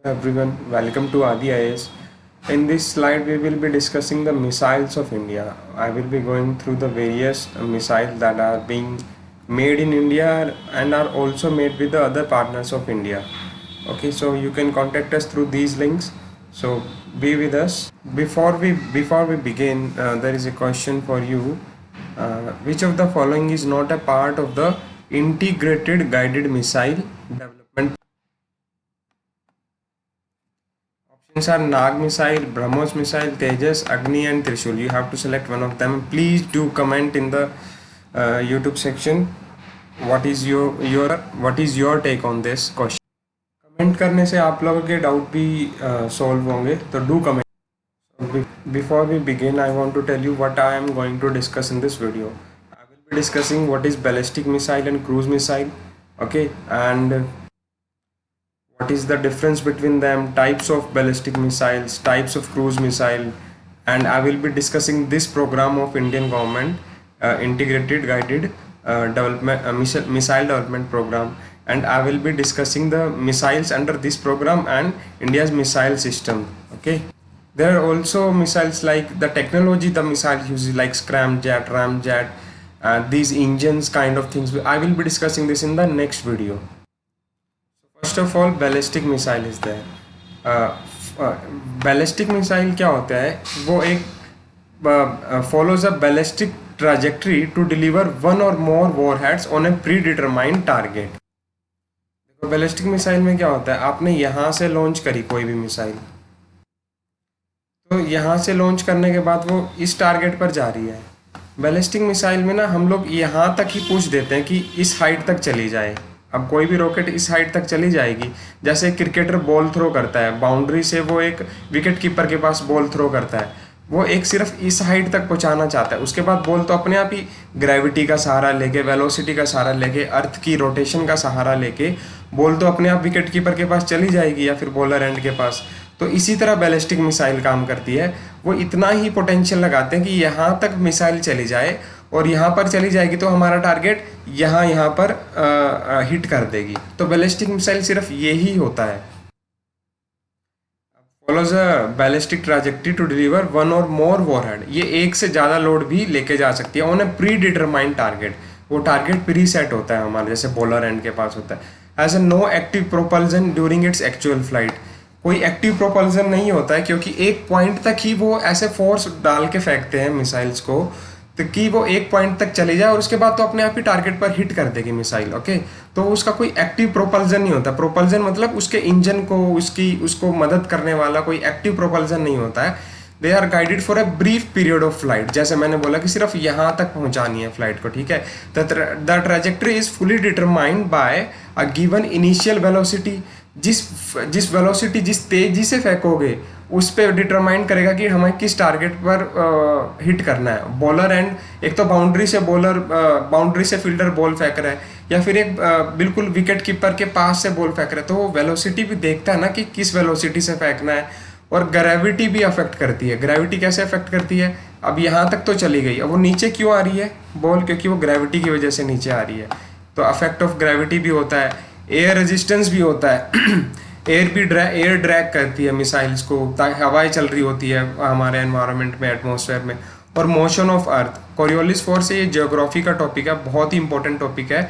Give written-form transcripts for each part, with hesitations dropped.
Everyone, welcome to Adi IAS. In this slide, we will be discussing the missiles of India. I will be going through the various missiles that are being made in India and are also made with the other partners of India. Okay, so you can contact us through these links. So be with us. Before we begin, there is a question for you. Which of the following is not a part of the integrated guided missile development? Options are Nag missile, BrahMos missile, Tejas, Agni, and Trishul. You have to select one of them. Please do comment in the YouTube section. What is your take on this question? Comment करने से आप लोगों के doubt भी solve होंगे, तो do comment. Before we begin, I want to tell you what I am going to discuss in this video. I will be discussing what is ballistic missile and cruise missile, okay, and what is the difference between them, types of ballistic missiles, types of cruise missile, and I will be discussing this program of Indian government, integrated guided missile development program, and I will be discussing the missiles under this program and India's missile system. Okay, there are also missiles like the technology the missile uses, like scramjet, ramjet, these engines kind of things. I will be discussing this in the next video. First of all ballistic missile is there. Ballistic missile क्या होता है? वो एक follows a ballistic trajectory to deliver one or more warheads on a predetermined target. देखो ballistic missile में क्या होता है, आपने यहाँ से लॉन्च करी कोई भी मिसाइल, तो यहाँ से लॉन्च करने के बाद वो इस टारगेट पर जा रही है. बैलिस्टिक मिसाइल में ना हम लोग यहाँ तक ही पूछ देते हैं कि इस हाइट तक चली जाए. अब कोई भी रॉकेट इस हाइट तक चली जाएगी. जैसे क्रिकेटर बॉल थ्रो करता है बाउंड्री से, वो एक विकेट कीपर के पास बॉल थ्रो करता है, वो एक सिर्फ इस हाइट तक पहुंचाना चाहता है. उसके बाद बॉल तो अपने आप ही ग्रेविटी का सहारा लेके, वेलोसिटी का सहारा लेके, अर्थ की रोटेशन का सहारा लेके बॉल तो अपने आप विकेट कीपर के पास चली जाएगी या फिर बॉलर एंड के पास. तो इसी तरह बैलिस्टिक मिसाइल काम करती है. वो इतना ही पोटेंशियल लगाते हैं कि यहाँ तक मिसाइल चली जाए, और यहाँ पर चली जाएगी तो हमारा टारगेट यहाँ पर हिट कर देगी. तो बैलिस्टिक मिसाइल सिर्फ यही होता है. Follows a ballistic trajectory to deliver one or more warhead. ये एक से ज़्यादा लोड भी लेके जा सकती है on a predetermined target. वो टारगेट प्री सेट होता है हमारे, जैसे बॉलर एंड के पास होता है. As a no active propulsion during its actual flight. कोई एक्टिव प्रोपल्जन नहीं होता है, क्योंकि एक पॉइंट तक ही वो ऐसे फोर्स डाल के फेंकते हैं मिसाइल्स को, तो कि वो एक पॉइंट तक चली जाए और उसके बाद तो अपने आप ही टारगेट पर हिट कर देगी मिसाइल. ओके, तो उसका कोई एक्टिव प्रोपल्जन नहीं होता. प्रोपल्जन मतलब उसके इंजन को, उसको मदद करने वाला कोई एक्टिव प्रोपल्जन नहीं होता है. They are guided for a brief period of flight. जैसे मैंने बोला कि सिर्फ यहाँ तक पहुँचानी है फ्लाइट को, ठीक है. The trajectory is fully determined by a given initial velocity. जिस वेलोसिटी, जिस तेजी से फेंकोगे उस पर डिटरमाइन करेगा कि हमें किस टारगेट पर हिट करना है. बॉलर एंड एक तो बाउंड्री से फील्डर बॉल फेंक रहा है, या फिर एक बिल्कुल विकेट कीपर के पास से बॉल फेंक रहा है, तो वो वेलोसिटी भी देखता है ना कि किस वेलोसिटी से फेंकना है. और ग्रेविटी भी अफेक्ट करती है. ग्रेविटी कैसे अफेक्ट करती है? अब यहाँ तक तो चली गई, अब वो नीचे क्यों आ रही है बॉल? क्योंकि वो ग्रेविटी की वजह से नीचे आ रही है. तो अफेक्ट ऑफ ग्रेविटी भी होता है. एयर रेजिस्टेंस भी होता है. एयर ड्रैग करती है मिसाइल्स को, ताकि हवाएं चल रही होती है हमारे एनवायरनमेंट में, एटमॉस्फेयर में. और motion of earth. Coriolis force से ये जियोग्राफी का टॉपिक है, बहुत ही इंपॉर्टेंट टॉपिक है.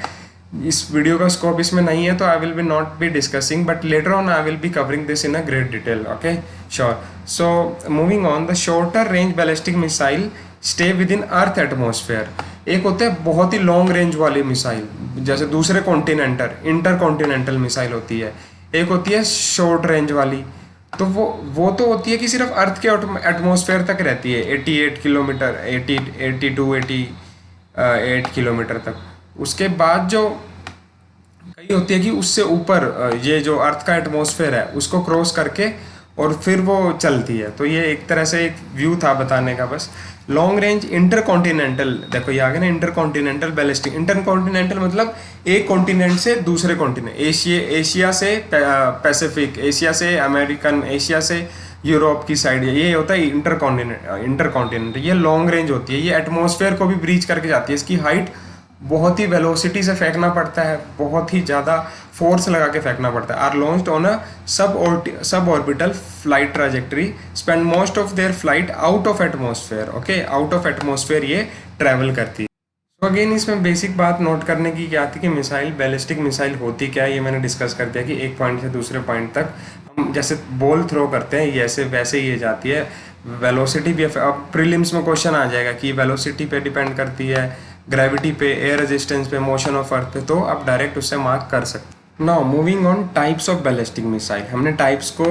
इस वीडियो का स्कोप इसमें नहीं है, तो I will be not be discussing, but later on I will be covering this in a great detail. Okay, sure. So moving on, the shorter range ballistic missile stay with in earth atmosphere. एक होते हैं बहुत ही long range वाली missile, जैसे दूसरे inter continental missile होती है. एक होती है शॉर्ट रेंज वाली, तो वो तो होती है कि सिर्फ अर्थ के एटमॉस्फेयर तक रहती है, 88 किलोमीटर, 88 किलोमीटर तक. उसके बाद जो कई होती है कि उससे ऊपर ये जो अर्थ का एटमॉस्फेयर है उसको क्रॉस करके और फिर वो चलती है. तो ये एक तरह से एक व्यू था बताने का बस. लॉन्ग रेंज इंटरकॉन्टिनेंटल, देखो ये आ गया ना, इंटरकॉन्टिनेंटल बैलिस्टिक. इंटरकॉन्टिनेंटल मतलब एक कॉन्टिनेंट से दूसरे कॉन्टिनेंट, एशिया से पैसिफिक, एशिया से अमेरिकन, एशिया से यूरोप की साइड, ये होता है इंटरकॉन्टिनेंट. ये लॉन्ग रेंज होती है, ये एटमॉस्फेयर को भी ब्रीच करके जाती है. इसकी हाइट बहुत ही वेलोसिटी से फेंकना पड़ता है, बहुत ही ज़्यादा फोर्स लगा के फेंकना पड़ता है। Are launched on a sub orbital flight trajectory, spend most of their flight out of atmosphere. Okay, out of atmosphere ये ट्रैवल करती है। तो अगेन इसमें बेसिक बात नोट करने की क्या थी कि मिसाइल, बैलिस्टिक मिसाइल होती क्या है, ये मैंने डिस्कस कर दिया कि एक पॉइंट से दूसरे पॉइंट तक हम जैसे बॉल थ्रो करते हैं जैसे वैसे ही ये जाती है। वेलोसिटी भी अब प्रीलिम्स में क्वेश्चन आ जाएगा कि वेलोसिटी पे डिपेंड करती है, ग्रेविटी पे, एयर रेजिस्टेंस पे, मोशन ऑफ अर्थ पे, तो आप डायरेक्ट उससे मार्क कर सकते। Now moving on types of ballistic missile, हमने टाइप्स को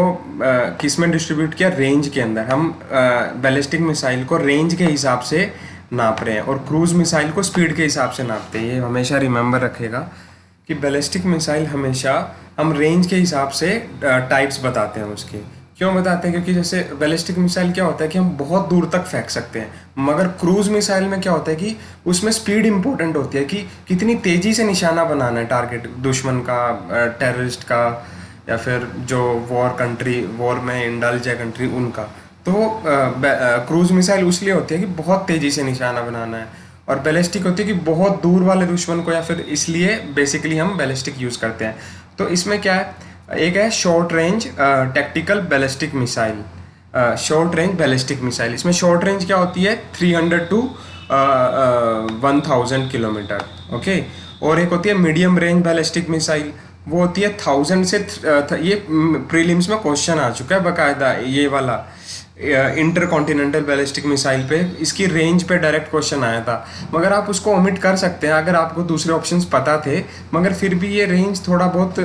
किस में डिस्ट्रीब्यूट किया, रेंज के अंदर। हम बैलिस्टिक मिसाइल को रेंज के हिसाब से नाप रहे हैं और क्रूज मिसाइल को स्पीड के हिसाब से नापते हैं। ये हमेशा रिमेंबर रखेगा कि बैलिस्टिक मिसाइल हमेशा हम रेंज के हिसाब से टाइप्स बताते हैं उसके। क्यों बताते हैं? क्योंकि जैसे बैलिस्टिक मिसाइल क्या होता है कि हम बहुत दूर तक फेंक सकते हैं, मगर क्रूज मिसाइल में क्या होता है कि उसमें स्पीड इंपॉर्टेंट होती है कि कितनी तेज़ी से निशाना बनाना है टारगेट, दुश्मन का, टेररिस्ट का, या फिर जो वॉर में इंडल्ज है कंट्री उनका। तो क्रूज मिसाइल उसलिए होती है कि बहुत तेज़ी से निशाना बनाना है, और बैलिस्टिक होती है कि बहुत दूर वाले दुश्मन को, या फिर इसलिए बेसिकली हम बैलिस्टिक यूज़ करते हैं। तो इसमें क्या है, एक है short range tactical ballistic missile, short range ballistic missile. इसमें शॉर्ट रेंज क्या होती है, 300 to 1000 किलोमीटर। ओके, और एक होती है मीडियम रेंज बैलिस्टिक मिसाइल, वो होती है 1000 से ये प्रीलिम्स में क्वेश्चन आ चुका है बकायदा, ये वाला इंटर कॉन्टिनेंटल बैलिस्टिक मिसाइल पे इसकी रेंज पे डायरेक्ट क्वेश्चन आया था, मगर आप उसको ओमिट कर सकते हैं अगर आपको दूसरे ऑप्शंस पता थे, मगर फिर भी ये रेंज थोड़ा बहुत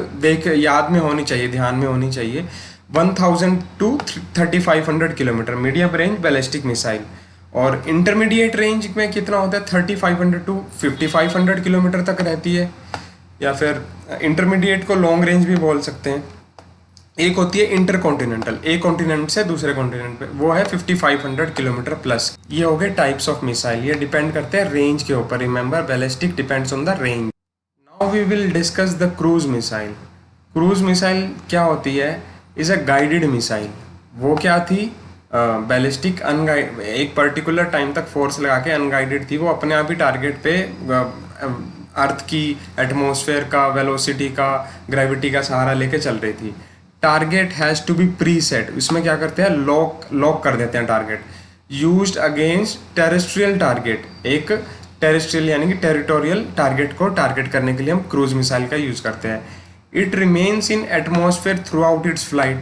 याद में होनी चाहिए, ध्यान में होनी चाहिए। 1000 to 3500 kilometre medium range ballistic missile, और इंटरमीडिएट रेंज में कितना होता है, 3500 to 5500 किलोमीटर तक रहती है, या फिर इंटरमीडिएट को लॉन्ग रेंज भी बोल सकते हैं। एक होती है इंटर कॉन्टिनेंटल, एक कॉन्टिनेंट से दूसरे कॉन्टिनेंट पे, वो है 5500 किलोमीटर प्लस। ये हो गए टाइप्स ऑफ मिसाइल, ये डिपेंड करते हैं रेंज के ऊपर। Remember, ballistic depends on the range. Now we will discuss the cruise missile. Cruise missile क्या होती है, इज अ गाइडेड मिसाइल। वो क्या थी, बैलिस्टिक अनगाइड, एक पर्टिकुलर टाइम तक फोर्स लगा के अनगाइडेड थी, वो अपने आप ही टारगेट पे अर्थ की एटमॉस्फेयर का, वेलोसिटी का, ग्रेविटी का सहारा लेके चल रही थी। Target has to be pre set, इसमें क्या करते हैं, लॉक कर देते हैं target. Used against terrestrial target, एक टेरेस्ट्रियल यानी कि टेरिटोरियल टारगेट को टारगेट करने के लिए हम क्रूज मिसाइल का यूज़ करते हैं। It remains in atmosphere through out it's flight,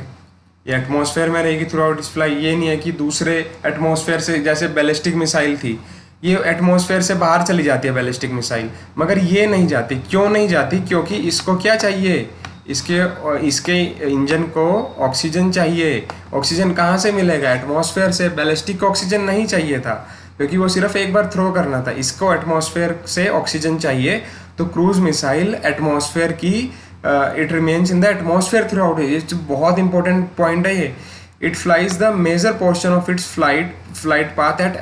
ये एटमॉस्फेयर में रहेगी थ्रू आउट इट्स फ्लाइट। ये नहीं है कि दूसरे एटमॉस्फेयर से, जैसे बैलिस्टिक मिसाइल थी, ये एटमॉस्फेयर से बाहर चली जाती है बैलिस्टिक मिसाइल, मगर ये नहीं जाती। क्यों नहीं जाती? क्योंकि इसको क्या चाहिए, इसके इंजन को ऑक्सीजन चाहिए। ऑक्सीजन कहाँ से मिलेगा, एटमॉस्फेयर से। बैलिस्टिक को ऑक्सीजन नहीं चाहिए था क्योंकि वो सिर्फ एक बार थ्रो करना था, इसको एटमॉस्फेयर से ऑक्सीजन चाहिए। तो क्रूज मिसाइल एटमॉस्फेयर की, it remains in the atmosphere throughout, ये बहुत इंपॉर्टेंट पॉइंट है ये। It flies the major portion of its flight path at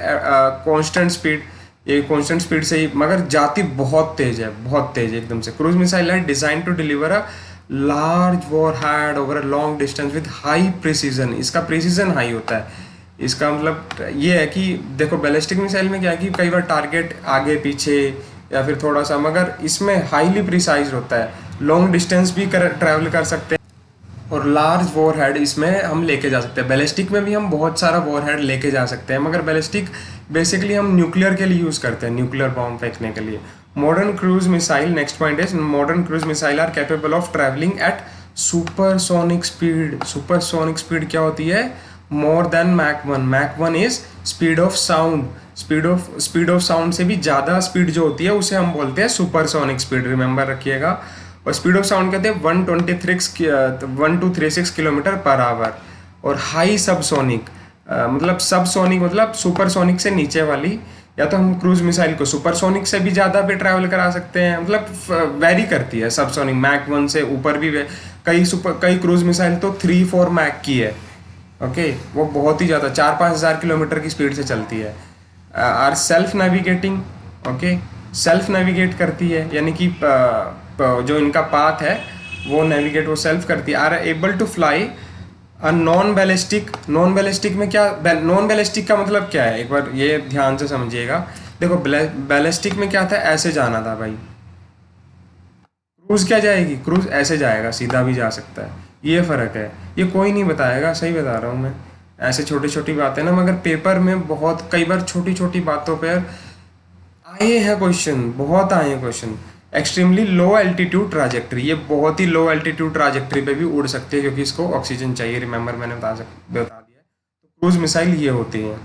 constant speed, ये कॉन्स्टेंट स्पीड से ही, मगर जाती बहुत तेज है, बहुत तेज एकदम से। क्रूज मिसाइल है design to deliver a large warhead over a long distance with high precision, इसका प्रिसीजन हाई होता है। इसका मतलब ये है कि देखो बैलिस्टिक मिसाइल में क्या है कि कई बार टारगेट आगे पीछे या फिर थोड़ा सा, मगर इसमें हाईली प्रिसाइज होता है, लॉन्ग डिस्टेंस भी ट्रैवल कर सकते हैं, और लार्ज वॉरहेड इसमें हम लेके जा सकते हैं। बैलिस्टिक में भी हम बहुत सारा वॉरहेड लेके जा सकते हैं, मगर बैलिस्टिक बेसिकली हम न्यूक्लियर के लिए यूज़ करते हैं, न्यूक्लियर बॉम्ब फेंकने के लिए। Modern cruise missile, next point is modern cruise missile are capable of travelling at supersonic speed. Supersonic speed क्या होती है, more than Mach 1। Mach 1 is speed of sound, speed of sound से भी ज़्यादा speed जो होती है उसे हम बोलते हैं सुपरसोनिक स्पीड, रिमेंबर रखिएगा। और स्पीड ऑफ साउंड कहते हैं 1236 किलोमीटर पर आवर। और हाई सबसोनिक, मतलब सबसोनिक मतलब सुपरसोनिक से नीचे वाली, या तो हम क्रूज मिसाइल को सुपरसोनिक से भी ज़्यादा पे ट्रैवल करा सकते हैं, मतलब वेरी करती है सबसोनिक। मैक 1 से ऊपर भी कई क्रूज मिसाइल तो 3-4 मैक की है। ओके, वो बहुत ही ज़्यादा 4-5 हज़ार किलोमीटर की स्पीड से चलती है। Are self navigating, okay, self navigate करती है, यानी कि जो इनका पाथ है वो नेविगेट, वो सेल्फ करती है। Are able to fly non ballistic. Non ballistic में क्या, नॉन बैलिस्टिक का मतलब क्या है, एक बार ये ध्यान से समझिएगा देखो बैलिस्टिक में क्या था, ऐसे जाना था भाई, क्रूज क्या जाएगी, क्रूज ऐसे जाएगा, सीधा भी जा सकता है, ये फ़र्क है। ये कोई नहीं बताएगा, सही बता रहा हूँ मैं। ऐसे छोटी छोटी बातें ना, मगर पेपर में बहुत कई बार छोटी छोटी बातों पर आए हैं क्वेश्चन, बहुत आए हैं question. Extremely low altitude trajectory, ये बहुत ही लो एल्टीट्यूड ट्राजेक्ट्री पे भी उड़ सकती है क्योंकि इसको ऑक्सीजन चाहिए, रिमेंबर मैंने बता दिया है। तो क्रूज मिसाइल ये होती है।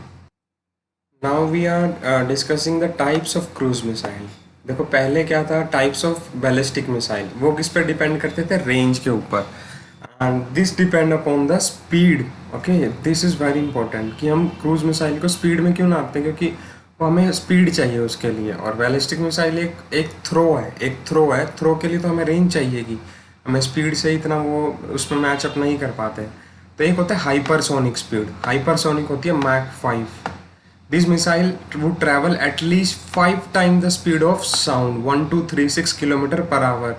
Now we are discussing the types of cruise missile. देखो पहले क्या था, टाइप्स ऑफ बैलिस्टिक मिसाइल, वो किस पे डिपेंड करते थे, रेंज के ऊपर, and this depend upon the speed. Okay, this is very important कि हम क्रूज मिसाइल को स्पीड में क्यों नापते हैं, क्योंकि वो हमें स्पीड चाहिए उसके लिए। और बैलिस्टिक मिसाइल एक थ्रो है, थ्रो के लिए तो हमें रेंज चाहिएगी, हमें स्पीड से इतना वो उसमें मैचअप नहीं कर पाते। तो एक होता है हाइपरसोनिक स्पीड, हाइपरसोनिक होती है Mac 5। This missile would travel at least 5 times the speed of sound, 1236 kilometre per hour,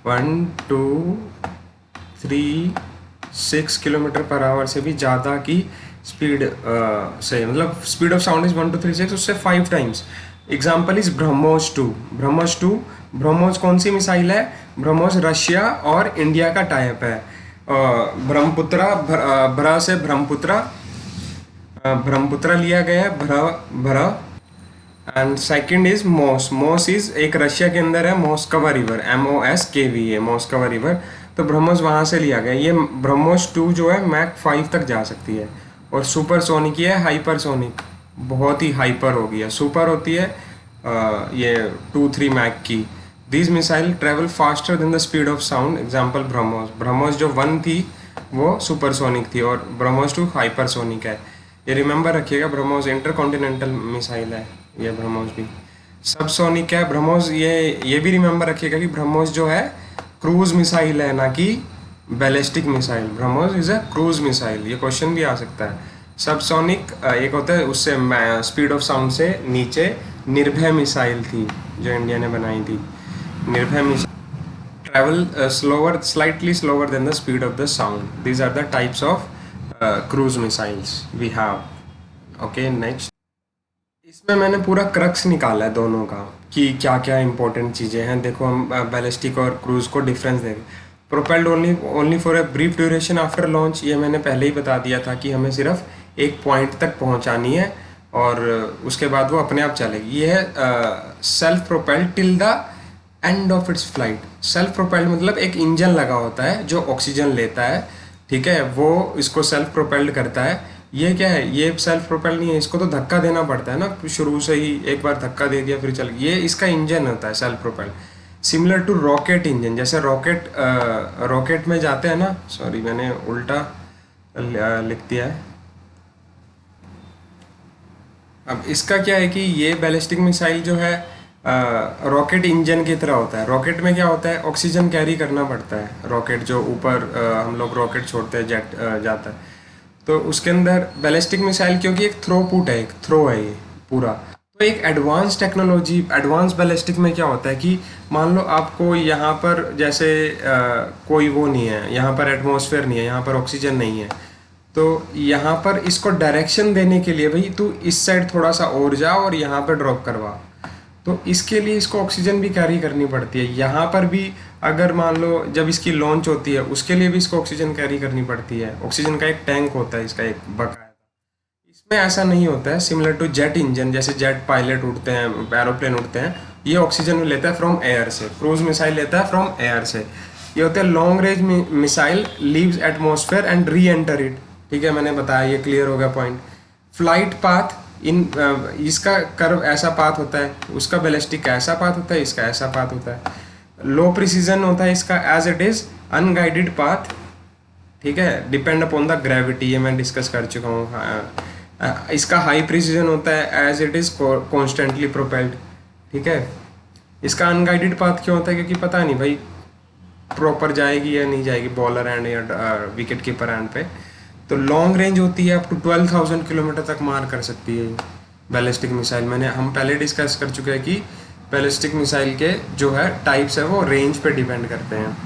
1236 kilometre per hour से भी ज़्यादा की स्पीड से, मतलब स्पीड ऑफ साउंड इज 1236, उससे 5 times. Example is BrahMos 2। BrahMos कौन सी मिसाइल है, ब्रह्मोस रशिया और इंडिया का टाइप है। ब्रह्मपुत्रा भरा से ब्रह्मपुत्रा लिया गया है, भरा। एंड सेकंड इज मोस इज एक रशिया के अंदर है, Moskva river, MOSKVA, Moskva river. तो ब्रह्मोस वहाँ से लिया गया। ये ब्रह्मोस 2 जो है मैक 5 तक जा सकती है। और सुपरसोनिक ये है हाइपरसोनिक, बहुत ही हाइपर हो गया, सुपर होती है ये 2-3 मैक की। This missile travel faster than the speed of sound. Example BrahMos जो 1 थी वो सुपरसोनिक थी और ब्रह्मोस 2 हाइपरसोनिक है। ये रिमेंबर रखिएगा, ब्रह्मोस इंटरकॉन्टिनेंटल मिसाइल है, ये ब्रह्मोस भी सबसोनिक है। ब्रह्मोस ये भी रिमेंबर रखिएगा कि ब्रह्मोस जो है क्रूज मिसाइल है, ना कि ballistic missile. BrahMos is a cruise missile, ये क्वेश्चन भी आ सकता है। सबसोनिक एक होता है, उससे स्पीड ऑफ साउंड से नीचे निर्भय मिसाइल थी जो इंडिया ने बनाई थी। Nirbhay missile travel slightly slower than the speed of the sound. These are the types of cruise missiles we have. Okay, next. इसमें मैंने पूरा क्रक्स निकाला है दोनों का कि क्या क्या इंपॉर्टेंट चीज़ें हैं। देखो हम बैलिस्टिक और क्रूज को डिफरेंस देंगे। Propelled only for a brief duration after launch, ये मैंने पहले ही बता दिया था कि हमें सिर्फ एक पॉइंट तक पहुंचानी है और उसके बाद वो अपने आप चलेगी। ये है self propelled till the end of its flight. Self propelled मतलब एक इंजन लगा होता है जो ऑक्सीजन लेता है, ठीक है, वो इसको सेल्फ प्रोपेल्ड करता है। ये क्या है, ये सेल्फ प्रोपेल्ड नहीं है, इसको तो धक्का देना पड़ता है ना, शुरू से ही एक बार धक्का दे दिया फिर चल, ये इसका इंजन होता है self propelled. Similar to rocket engine, जैसे रॉकेट में जाते हैं ना, सॉरी मैंने उल्टा लिख दिया है। अब इसका क्या है कि ये बैलिस्टिक मिसाइल जो है रॉकेट इंजन की तरह होता है। रॉकेट में क्या होता है, ऑक्सीजन कैरी करना पड़ता है। रॉकेट जो ऊपर हम लोग रॉकेट छोड़ते हैं, जेट जाता है, तो उसके अंदर बैलिस्टिक मिसाइल क्योंकि एक थ्रोपुट है, एक थ्रो है ये पूरा, तो एक एडवांस टेक्नोलॉजी। एडवांस बैलिस्टिक में क्या होता है कि मान लो आपको यहाँ पर जैसे कोई वो नहीं है, यहाँ पर एटमॉस्फेयर नहीं है, यहाँ पर ऑक्सीजन नहीं है, तो यहाँ पर इसको डायरेक्शन देने के लिए भाई तू इस साइड थोड़ा सा और जा और यहाँ पर ड्रॉप करवा, तो इसके लिए इसको ऑक्सीजन भी कैरी करनी पड़ती है। यहाँ पर भी अगर मान लो जब इसकी लॉन्च होती है उसके लिए भी इसको ऑक्सीजन कैरी करनी पड़ती है। ऑक्सीजन का एक टैंक होता है, इसका एक बकाया। इसमें ऐसा नहीं होता है, सिमिलर टू जेट इंजन, जैसे जेट पायलट उड़ते हैं, एरोप्लेन उड़ते हैं, ये ऑक्सीजन लेता है फ्रॉम एयर से। क्रूज मिसाइल लेता है फ्रॉम एयर से। ये होता है long range missile leaves atmosphere and re enter it, ठीक है, मैंने बताया, ये क्लियर हो गया पॉइंट। फ्लाइट पाथ इसका कर्व ऐसा पाथ होता है, उसका बैलिस्टिक का ऐसा पाथ होता है, इसका ऐसा पाथ होता है। लो प्रिसीजन होता है इसका, as it is unguided path, ठीक है, डिपेंड अपॉन द ग्रेविटी, ये मैं डिस्कस कर चुका हूँ। इसका हाई प्रिसीजन होता है, as it is constantly propelled, ठीक है। इसका अनगाइडेड पाथ क्यों होता है, क्योंकि पता नहीं भाई प्रॉपर जाएगी या नहीं जाएगी बॉलर एंड या विकेट कीपर एंड पे। तो लॉन्ग रेंज होती है, अप टू 12,000 किलोमीटर तक मार कर सकती है बैलिस्टिक मिसाइल। हम पहले डिस्कस कर चुके हैं कि बैलिस्टिक मिसाइल के जो है टाइप्स है वो रेंज पे डिपेंड करते हैं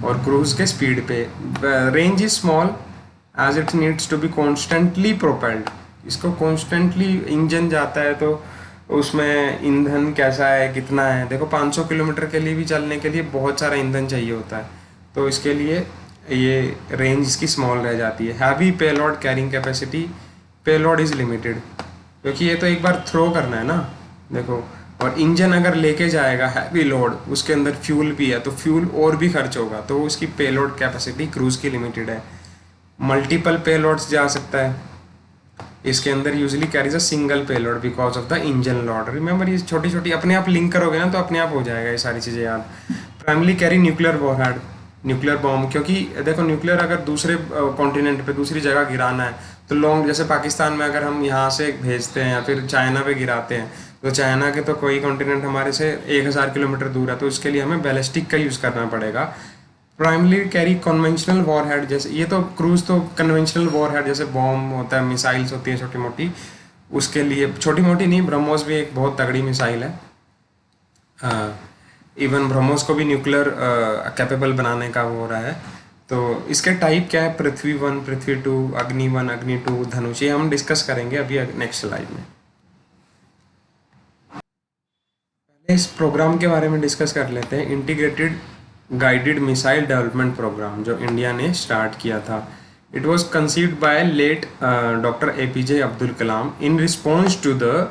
और क्रूज के स्पीड पे। Range is small as it needs to be constantly propelled. इसको कॉन्स्टेंटली इंजन जाता है तो उसमें ईंधन कैसा है, कितना है। देखो 500 किलोमीटर के लिए भी चलने के लिए बहुत सारा ईंधन चाहिए होता है, तो इसके लिए ये रेंज इसकी स्मॉल रह जाती है। Heavy payload carrying capacity, payload is limited, क्योंकि ये तो एक बार थ्रो करना है ना। देखो, और इंजन अगर लेके जाएगा हैवी लोड, उसके अंदर फ्यूल भी है, तो फ्यूल और भी खर्च होगा, तो उसकी पेलोड कैपेसिटी क्रूज़ की लिमिटेड है। मल्टीपल पेलोड्स जा सकता है इसके अंदर, usually carries a single payload because of the engine load. Remember, ये छोटी छोटी अपने आप लिंक करोगे ना तो अपने आप हो जाएगा ये सारी चीज़ें याद। Primarily carry nuclear warhead, nuclear bomb, क्योंकि देखो न्यूक्लियर अगर दूसरे कॉन्टिनेंट पे दूसरी जगह गिराना है तो लॉन्ग, जैसे पाकिस्तान में अगर हम यहाँ से भेजते हैं या फिर चाइना पे गिराते हैं, तो चाइना के तो कोई कॉन्टिनेंट हमारे से 1000 किलोमीटर दूर है, तो उसके लिए हमें बैलिस्टिक का यूज़ करना पड़ेगा। प्राइमली कैरी कन्वेंशनल वॉरहेड, जैसे ये तो क्रूज तो कन्वेंशनल वॉरहेड जैसे बॉम्ब होता है, मिसाइल्स होती हैं छोटी मोटी, उसके लिए छोटी मोटी नहीं, ब्रह्मोस भी एक बहुत तगड़ी मिसाइल है। इवन ब्रह्मोस को भी न्यूक्लियर कैपेबल बनाने का वो हो रहा है। तो इसके टाइप क्या है, पृथ्वी 1, पृथ्वी 2, अग्नि 1, अग्नि 2, धनुष, ये हम डिस्कस करेंगे अभी नेक्स्ट स्लाइड में। पहले इस प्रोग्राम के बारे में डिस्कस कर लेते हैं। Integrated guided missile development programme जो इंडिया ने स्टार्ट किया था, it was conceived by late doctor APJ Abdul Kalam in response to the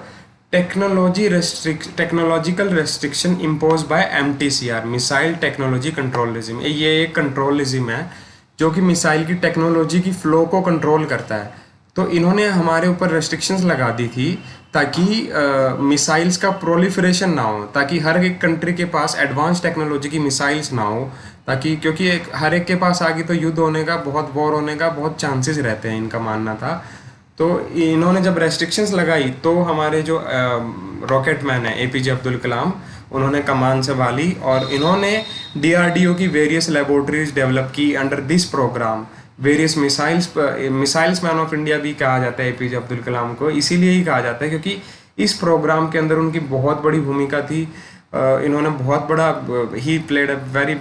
technological restriction impose by MTCR, missile technology control regime. ये एक कंट्रोल रिजिम है जो कि मिसाइल की टेक्नोलॉजी की फ्लो को कंट्रोल करता है। तो इन्होंने हमारे ऊपर रेस्ट्रिक्शंस लगा दी थी ताकि मिसाइल्स का प्रोलिफरेशन ना हो, ताकि हर एक कंट्री के पास एडवांस टेक्नोलॉजी की मिसाइल्स ना हो, ताकि क्योंकि हर एक के पास आगे तो युद्ध होने का, बहुत वॉर होने का बहुत चांसेस रहते हैं, इनका मानना था। तो इन्होंने जब रेस्ट्रिक्शंस लगाई तो हमारे जो रॉकेट मैन है APJ अब्दुल कलाम, उन्होंने कमान संभाली और इन्होंने DRDO की वेरियस लेबोरेटरीज डेवलप की under this programme. Various missiles man of India भी कहा जाता है APJ अब्दुल कलाम को, इसीलिए ही कहा जाता है क्योंकि इस प्रोग्राम के अंदर उनकी बहुत बड़ी भूमिका थी। इन्होंने बहुत बड़ा ही played a very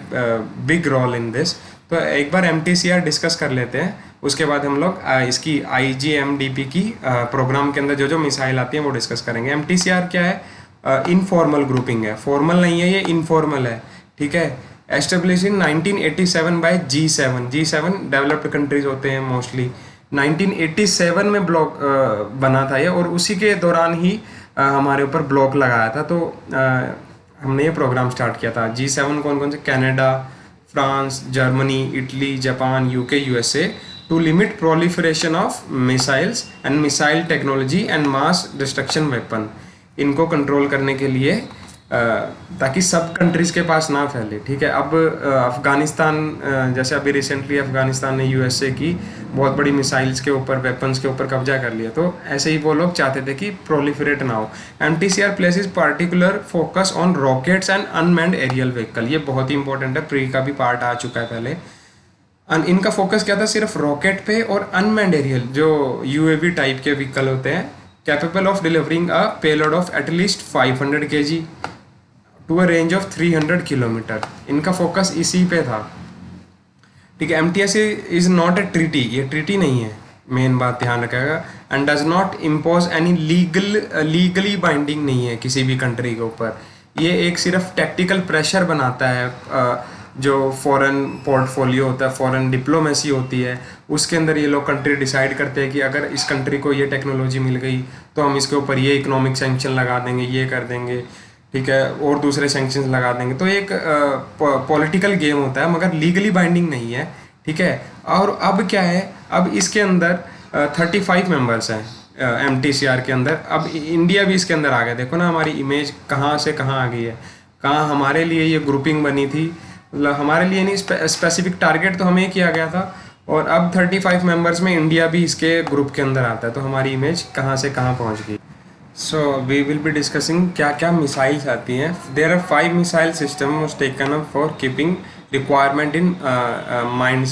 big role in this. तो एक बार MTCR डिस्कस कर लेते हैं, उसके बाद हम लोग इसकी IGMDP की प्रोग्राम के अंदर जो जो मिसाइल आती हैं वो डिस्कस करेंगे। MTCR क्या है, इनफॉर्मल ग्रुपिंग है, फॉर्मल नहीं है, ये इनफॉर्मल है, ठीक है। Establish in 1987 by G7 developed countries होते हैं मोस्टली। 1987 में ब्लॉक बना था ये, और उसी के दौरान ही हमारे ऊपर ब्लॉक लगाया था। तो हमने ये प्रोग्राम स्टार्ट किया था। G7 कौन कौन से, Canada, France, Germany, Italy, Japan, UK, USA, to limit proliferation of missiles and missile technology and mass destruction weapon. इनको कंट्रोल करने के लिए ताकि सब कंट्रीज़ के पास ना फैले, ठीक है। अब अफ़गानिस्तान, जैसे अभी रिसेंटली अफ़गानिस्तान ने USA की बहुत बड़ी मिसाइल्स के ऊपर, वेपन्स के ऊपर कब्जा कर लिया, तो ऐसे ही वो लोग चाहते थे कि प्रोलिफरेट ना हो। MTCR places particular focus on rockets and unmanned aerial vehicle, ये बहुत ही इंपॉर्टेंट है, प्री का भी पार्ट आ चुका है पहले। इनका फोकस क्या था, सिर्फ रॉकेट पे और अनमैन्ड एरियल जो UAV टाइप के व्हीकल होते हैं, capable of delivering a payload of at least 500 kg to a range of 300 kilometre. इनका फोकस इसी पे था, ठीक है। MTCR is not a treaty, ये ट्रीटी नहीं है, मेन बात ध्यान रखिएगा। And does not impose any legally binding नहीं है किसी भी कंट्री के ऊपर। ये एक सिर्फ टैक्टिकल प्रेशर बनाता है। जो फॉरेन पोर्टफोलियो होता है, फॉरेन डिप्लोमेसी होती है, उसके अंदर ये लोग कंट्री डिसाइड करते हैं कि अगर इस कंट्री को ये टेक्नोलॉजी मिल गई तो हम इसके ऊपर ये इकोनॉमिक सैंक्शन लगा देंगे, ये कर देंगे, ठीक है, और दूसरे सैंक्शंस लगा देंगे। तो एक पॉलिटिकल गेम होता है, मगर लीगली बाइंडिंग नहीं है, ठीक है। और अब क्या है, अब इसके अंदर 35 मेंबर्स हैं MTCR के अंदर। अब इंडिया भी इसके अंदर आ गया। देखो ना हमारी इमेज कहाँ से कहाँ आ गई है, कहाँ हमारे लिए ये ग्रुपिंग बनी थी, मतलब हमारे लिए नहीं, स्पेसिफिक टारगेट तो हमें किया गया था, और अब 35 मेंबर्स में इंडिया भी इसके ग्रुप के अंदर आता है, तो हमारी इमेज कहाँ से कहाँ पहुँच गई। So we will be discussing क्या क्या मिसाइल्स आती हैं। There are 5 missile system was taken up for keeping requirement in mind,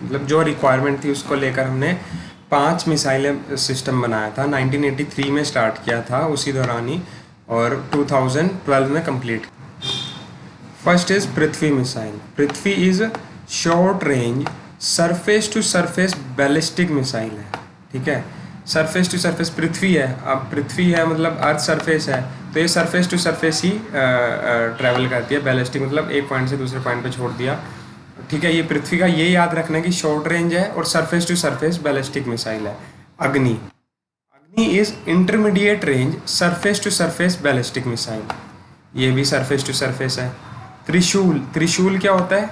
मतलब जो रिक्वायरमेंट थी उसको लेकर हमने 5 मिसाइल सिस्टम बनाया था। 1983 में स्टार्ट किया था उसी दौरान ही, और 2012 में complete. First is Prithvi missile. Prithvi is short range surface to surface ballistic missile है, ठीक है। सरफेस टू सरफेस पृथ्वी है, अब पृथ्वी है मतलब अर्थ सरफेस है, तो ये सरफेस टू सरफेस ही ट्रैवल करती है। बैलिस्टिक मतलब एक पॉइंट से दूसरे पॉइंट पे छोड़ दिया, ठीक है। ये पृथ्वी का ये याद रखना है कि शॉर्ट रेंज है और surface to surface ballistic missile है। Agni, Agni is intermediate range surface to surface ballistic missile, ये भी सरफेस टू सरफेस है। त्रिशूल, त्रिशूल क्या होता है?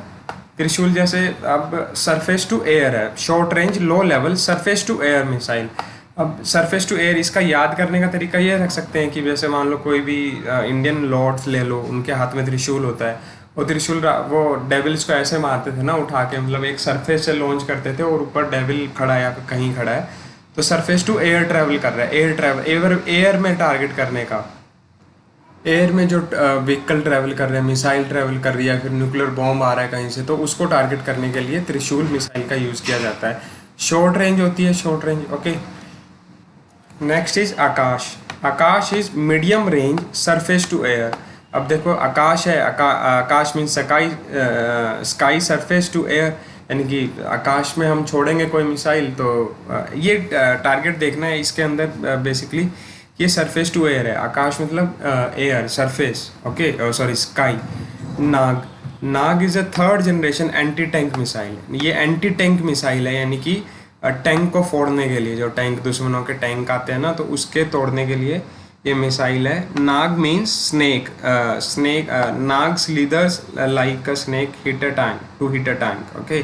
त्रिशूल जैसे अब सरफेस टू एयर है, short range low level surface to air missile. अब सरफेस टू एयर, इसका याद करने का तरीका ये रख सकते हैं कि जैसे मान लो कोई भी इंडियन लॉर्ड्स ले लो, उनके हाथ में त्रिशूल होता है, और त्रिशूल वो डेविल्स को ऐसे मारते थे ना उठा के, मतलब एक सरफेस से लॉन्च करते थे और ऊपर डेविल खड़ा है या कहीं खड़ा है, तो सरफेस टू एयर ट्रैवल कर रहा है, एयर ट्रैवल, एयर में टारगेट करने का। एयर में जो व्हीकल ट्रैवल कर रहे हैं, मिसाइल ट्रैवल कर रही है, फिर न्यूक्लियर बॉम्ब आ रहा है कहीं से, तो उसको टारगेट करने के लिए त्रिशूल मिसाइल का यूज़ किया जाता है। शॉर्ट रेंज होती है, short range, okay. Next is Akash, Akash is medium range surface to air. अब देखो आकाश है, Akash means sky, sky surface to air, यानी कि आकाश में हम छोड़ेंगे कोई मिसाइल तो ये टारगेट देखना है इसके अंदर बेसिकली। ये सरफेस टू एयर है, आकाश मतलब air surface, okay, sorry sky. Nag, Nag is a third generation anti tank missile, ये एंटी टैंक मिसाइल है, यानी कि टैंक को फोड़ने के लिए, जो टैंक दुश्मनों के टैंक आते हैं ना, तो उसके तोड़ने के लिए ये मिसाइल है। Nag means snake, snake, Nag slithers like a snake hit a tank, to hit a tank, okay.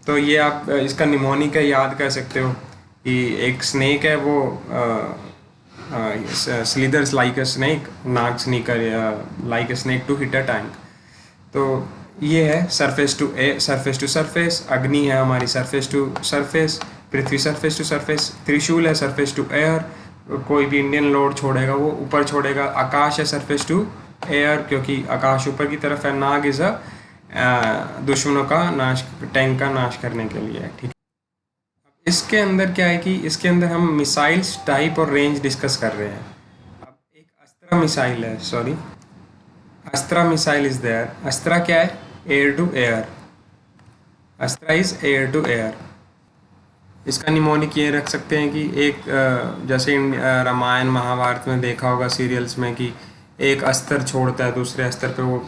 तो ये आप इसका निमोनिक है, याद कर सकते हो कि एक स्नेक है वो slithers like a snake, Nag sneaker like a snake to hit a tank. तो ये है surface to a, surface to surface. Agni है हमारी surface to surface, Prithvi surface to surface, Trishul है सरफेस टू एयर, कोई भी इंडियन लोड छोड़ेगा वो ऊपर छोड़ेगा। आकाश है सरफेस टू एयर क्योंकि आकाश ऊपर की तरफ है। नाग इज़ दुश्मनों का नाश, टैंक का नाश करने के लिए, ठीक है। इसके अंदर क्या है कि इसके अंदर हम मिसाइल्स टाइप और रेंज डिस्कस कर रहे हैं। अब एक अस्त्रा मिसाइल है, sorry, Astra missile is there. Astra क्या है? Air to air, Astra is air to air. इसका निमोनिक ये रख सकते हैं कि एक जैसे रामायण महाभारत में देखा होगा सीरियल्स में कि एक अस्त्र छोड़ता है दूसरे अस्त्र पे, वो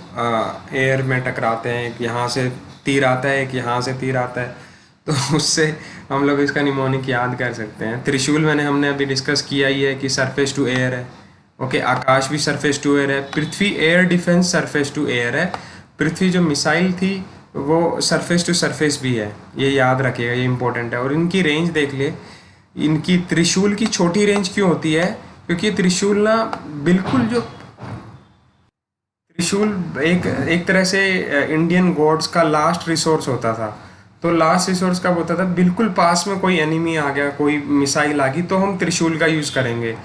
एयर में टकराते हैं, एक यहाँ से तीर आता है, एक यहाँ से तीर आता है, तो उससे हम लोग इसका निमोनिक याद कर सकते हैं। त्रिशूल हमने अभी डिस्कस किया ही है कि सरफेस टू एयर है, ओके। आकाश भी सरफेस टू एयर है। Prithvi air defence surface to air है। पृथ्वी जो मिसाइल थी वो सरफेस टू सरफेस भी है, ये याद रखिएगा, ये इंपॉर्टेंट है। और इनकी रेंज देख ले, इनकी त्रिशूल की छोटी रेंज क्यों होती है? क्योंकि त्रिशूल ना बिल्कुल जो त्रिशूल एक तरह से इंडियन गॉड्स का लास्ट रिसोर्स होता था। तो लास्ट रिसोर्स कब होता था? बिल्कुल पास में कोई एनिमी आ गया, कोई मिसाइल आ गई, तो हम त्रिशूल का यूज़ करेंगे।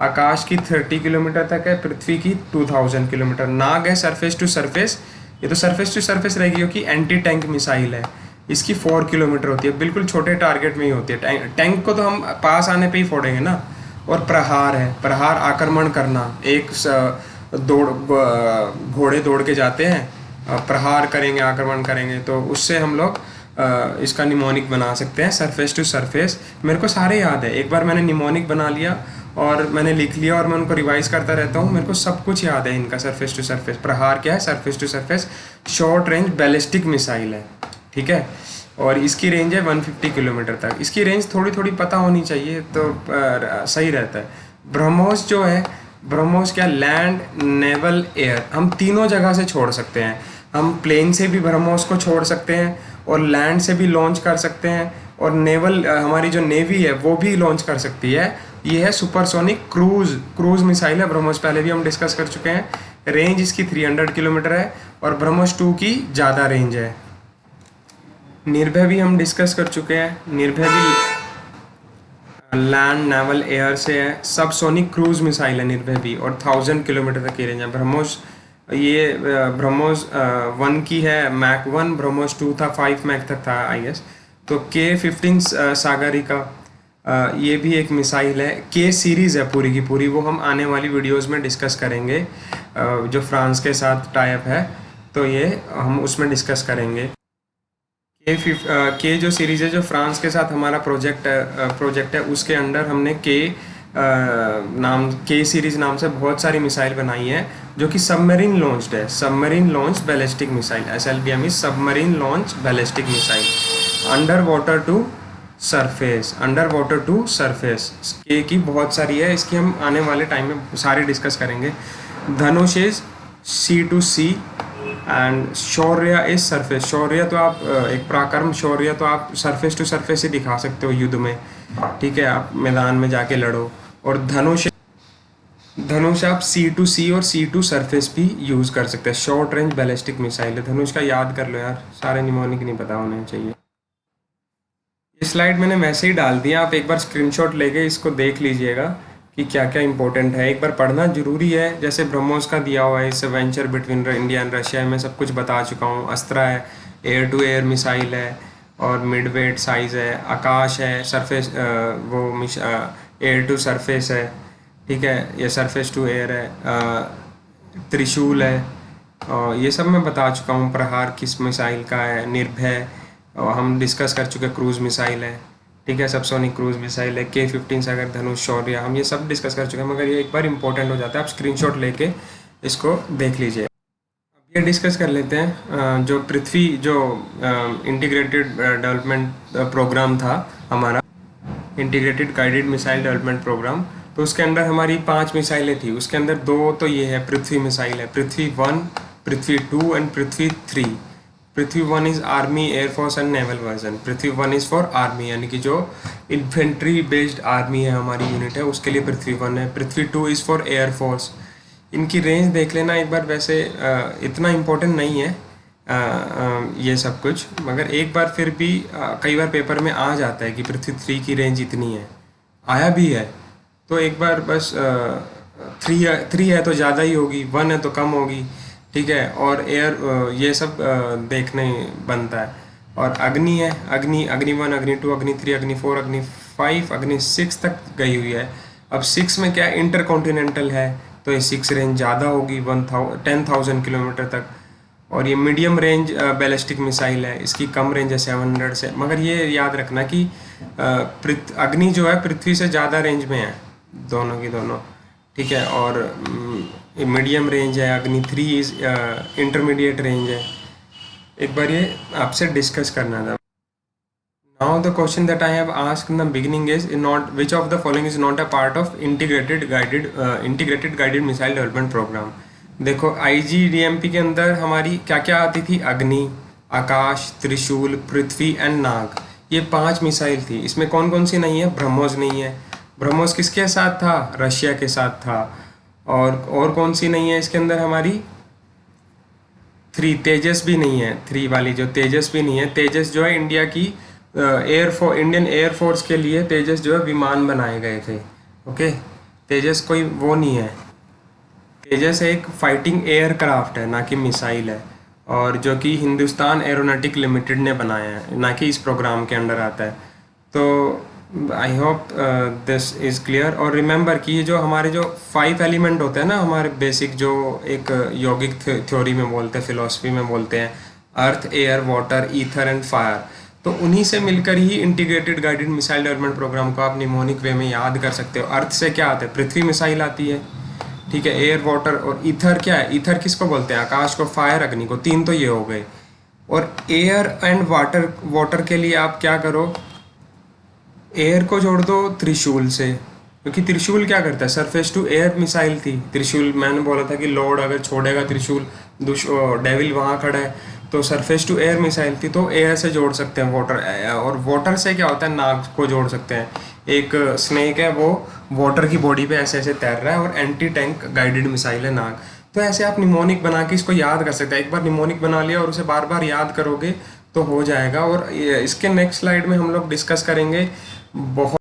आकाश की 30 किलोमीटर तक है, पृथ्वी की 2000 किलोमीटर। नाग है सरफेस टू सरफेस, ये तो सरफेस टू सरफेस रहेगी क्योंकि एंटी टैंक मिसाइल है। इसकी 4 किलोमीटर होती है, बिल्कुल छोटे टारगेट में ही होती है। टैंक को तो हम पास आने पे ही फोड़ेंगे ना। और प्रहार है, प्रहार आक्रमण करना, एक दौड़, घोड़े दौड़ के जाते हैं, प्रहार करेंगे, आक्रमण करेंगे, तो उससे हम लोग इसका निमोनिक बना सकते हैं सरफेस टू सरफेस। मेरे को सारे याद है, एक बार मैंने निमोनिक बना लिया और मैंने लिख लिया और मैं उनको रिवाइज करता रहता हूँ, मेरे को सब कुछ याद है इनका। सरफेस टू सरफेस, प्रहार क्या है? Surface to surface short range ballistic missile है, ठीक है। और इसकी रेंज है 150 किलोमीटर तक। इसकी रेंज थोड़ी थोड़ी पता होनी चाहिए तो सही रहता है। ब्रह्मोस जो है, ब्रह्मोस क्या? लैंड, नेवल, एयर, हम तीनों जगह से छोड़ सकते हैं। हम प्लेन से भी ब्रह्मोस को छोड़ सकते हैं और लैंड से भी लॉन्च कर सकते हैं, और नेवल हमारी जो नेवी है वो भी लॉन्च कर सकती है। ये है सुपरसोनिक क्रूज मिसाइल है ब्रह्मोस, पहले भी हम डिस्कस कर चुके हैं। रेंज इसकी 300 किलोमीटर है और ब्रह्मोस 2 की ज़्यादा रेंज है। निर्भय भी हम डिस्कस कर चुके हैं, निर्भय भी लैंड, नेवल, एयर से है। सब सोनिक क्रूज मिसाइल है निर्भय भी, और 1000 किलोमीटर तक की रेंज है। ब्रह्मोस, ये ब्रह्मोस 1 की है, मैक 1, ब्रह्मोस 2 था 5 मैक तक था आई गेस। तो K-15 सागरिका, ये भी एक मिसाइल है। K सीरीज़ है पूरी की पूरी, वो हम आने वाली वीडियोस में डिस्कस करेंगे, जो फ्रांस के साथ टाई अप है, तो ये हम उसमें डिस्कस करेंगे। के जो सीरीज़ है, जो फ्रांस के साथ हमारा प्रोजेक्ट है उसके अंडर हमने के सीरीज़ नाम से बहुत सारी मिसाइल बनाई है जो कि सबमरीन लॉन्च्ड है। Submarine launch ballistic missile, SLBM is submarine launch ballistic missile under water to surface. Under water to surface के की बहुत सारी है, इसकी हम आने वाले टाइम में सारी डिस्कस करेंगे। Dhanush is C2C and Shaurya is surface. Shaurya तो आप एक पराक्रम, शौर्य तो आप सरफेस टू सरफेस ही दिखा सकते हो युद्ध में, ठीक है, आप मैदान में जाके लड़ो। और धनुष आप C2C और C2 सरफेस भी यूज़ कर सकते हैं। शॉर्ट रेंज बैलिस्टिक मिसाइल है धनुष का, याद कर लो यार, सारे निमोनिक नहीं पता होने चाहिए। ये स्लाइड मैंने वैसे ही डाल दिया, आप एक बार स्क्रीनशॉट लेके इसको देख लीजिएगा कि क्या क्या इंपॉर्टेंट है, एक बार पढ़ना जरूरी है। जैसे ब्रह्मोस का दिया हुआ है, इस venture between India and Russia में सब कुछ बता चुका हूँ। अस्त्रा है, एयर टू एयर मिसाइल है और मिड वेट साइज़ है। आकाश है, सरफेस एयर टू सरफेस है, ठीक है, ये सरफेस टू एयर है। त्रिशूल है, और ये सब मैं बता चुका हूँ। प्रहार किस मिसाइल का है। निर्भय और हम डिस्कस कर चुके, क्रूज़ मिसाइल है, ठीक है, सबसोनिक क्रूज मिसाइल है। K-15 सागर, धनुष, शौर्य, हम ये सब डिस्कस कर चुके हैं, मगर ये एक बार इंपॉर्टेंट हो जाता है, आप स्क्रीनशॉट लेके इसको देख लीजिए। अब ये डिस्कस कर लेते हैं जो पृथ्वी जो इंटीग्रेटेड डेवलपमेंट प्रोग्राम था हमारा, integrated guided missile development program. तो उसके अंदर हमारी 5 मिसाइलें थी, उसके अंदर 2 तो ये है पृथ्वी मिसाइल है, पृथ्वी 1, पृथ्वी 2 and Prithvi 3। Prithvi 1 is army, air force and naval version. Prithvi 1 is for army, यानी कि जो इन्फेंट्री बेस्ड आर्मी है हमारी यूनिट है, उसके लिए पृथ्वी 1 है। पृथ्वी 2 इज़ फॉर एयरफोर्स। इनकी रेंज देख लेना एक बार, वैसे इतना इम्पोर्टेंट नहीं है ये सब कुछ, मगर एक बार फिर भी कई बार पेपर में आ जाता है कि पृथ्वी 3 की रेंज इतनी है, आया भी है। तो एक बार बस 3 है तो ज़्यादा ही होगी, 1 है तो कम होगी, ठीक है। और एयर ये सब देखने बनता है। और अग्नि है, अग्नि 1, अग्नि 2, अग्नि 3, अग्नि 4, अग्नि 5, अग्नि 6 तक गई हुई है। अब 6 में क्या इंटर कॉन्टिनेंटल है, तो ये 6 रेंज ज़्यादा होगी, 10,000 किलोमीटर तक। और ये मीडियम रेंज बैलिस्टिक मिसाइल है, इसकी कम रेंज है 700 से। मगर ये याद रखना कि अग्नि जो है पृथ्वी से ज़्यादा रेंज में है, दोनों की दोनों, ठीक है। और मीडियम रेंज है, अग्नि 3 इज इंटरमीडिएट रेंज है। एक बार ये आपसे डिस्कस करना था। Now the question that I have asked in the beginning is not which of the following is not a part of integrated guided missile development program. देखो IGDMP के अंदर हमारी क्या क्या आती थी, अग्नि, आकाश, त्रिशूल, पृथ्वी एंड नाग, ये 5 मिसाइल थी। इसमें कौन कौन सी नहीं है, ब्रह्मोस नहीं है। ब्रह्मोस किसके साथ था, रशिया के साथ था। और कौन सी नहीं है इसके अंदर हमारी, 3 तेजस भी नहीं है। 3 वाली जो तेजस भी नहीं है, तेजस जो है इंडिया की इंडियन एयरफोर्स के लिए तेजस जो है विमान बनाए गए थे, ओके। तेजस कोई वो नहीं है, तेजस एक फाइटिंग एयरक्राफ्ट है, ना कि मिसाइल है, और जो कि हिंदुस्तान एरोनॉटिक लिमिटेड ने बनाया है, ना कि इस प्रोग्राम के अंडर आता है। तो I hope this is clear. और रिमेंबर कि ये जो हमारे जो 5 एलिमेंट होते हैं ना, हमारे बेसिक जो एक यौगिक थ्योरी में बोलते हैं, फिलोसफी में बोलते हैं, earth, air, water, ether and fire, तो उन्हीं से मिलकर ही Integrated guided missile development Programme को आप निमोनिक वे में याद कर सकते हो। अर्थ से क्या आता है, पृथ्वी मिसाइल आती है, ठीक है। एयर, वाटर और ईथर क्या है, ईथर किसको बोलते हैं, आकाश को, फायर अग्नि को, 3 तो ये हो गए। और एयर एंड वाटर के लिए आप क्या करो, एयर को जोड़ दो त्रिशूल से, क्योंकि त्रिशूल क्या करता है, सरफेस टू एयर मिसाइल थी त्रिशूल। मैंने बोला था कि लोड अगर छोड़ेगा त्रिशूल, डेविल वहाँ खड़ा है, तो सरफेस टू एयर मिसाइल थी, तो एयर से जोड़ सकते हैं वाटर। और वाटर से क्या होता है, नाग को जोड़ सकते हैं। एक स्नेक है, वो वाटर की बॉडी पे ऐसे ऐसे तैर रहा है, और एंटी टैंक गाइडेड मिसाइल है नाग। तो ऐसे आप निमोनिक बना के इसको याद कर सकते हैं। एक बार निमोनिक बना लिया और उसे बार बार याद करोगे तो हो जाएगा। और इसके नेक्स्ट स्लाइड में हम लोग डिस्कस करेंगे बहुत,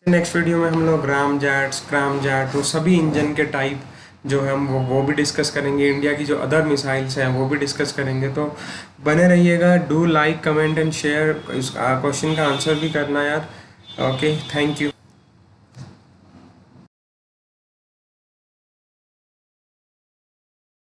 नेक्स्ट वीडियो में हम लोग रामजेट, स्क्रैमजेट, वो सभी इंजन के टाइप जो है हम वो भी डिस्कस करेंगे। इंडिया की जो अदर मिसाइल्स हैं वो भी डिस्कस करेंगे। तो बने रहिएगा। Do like, comment and share. इस क्वेश्चन का आंसर भी करना यार। Okay, thank you.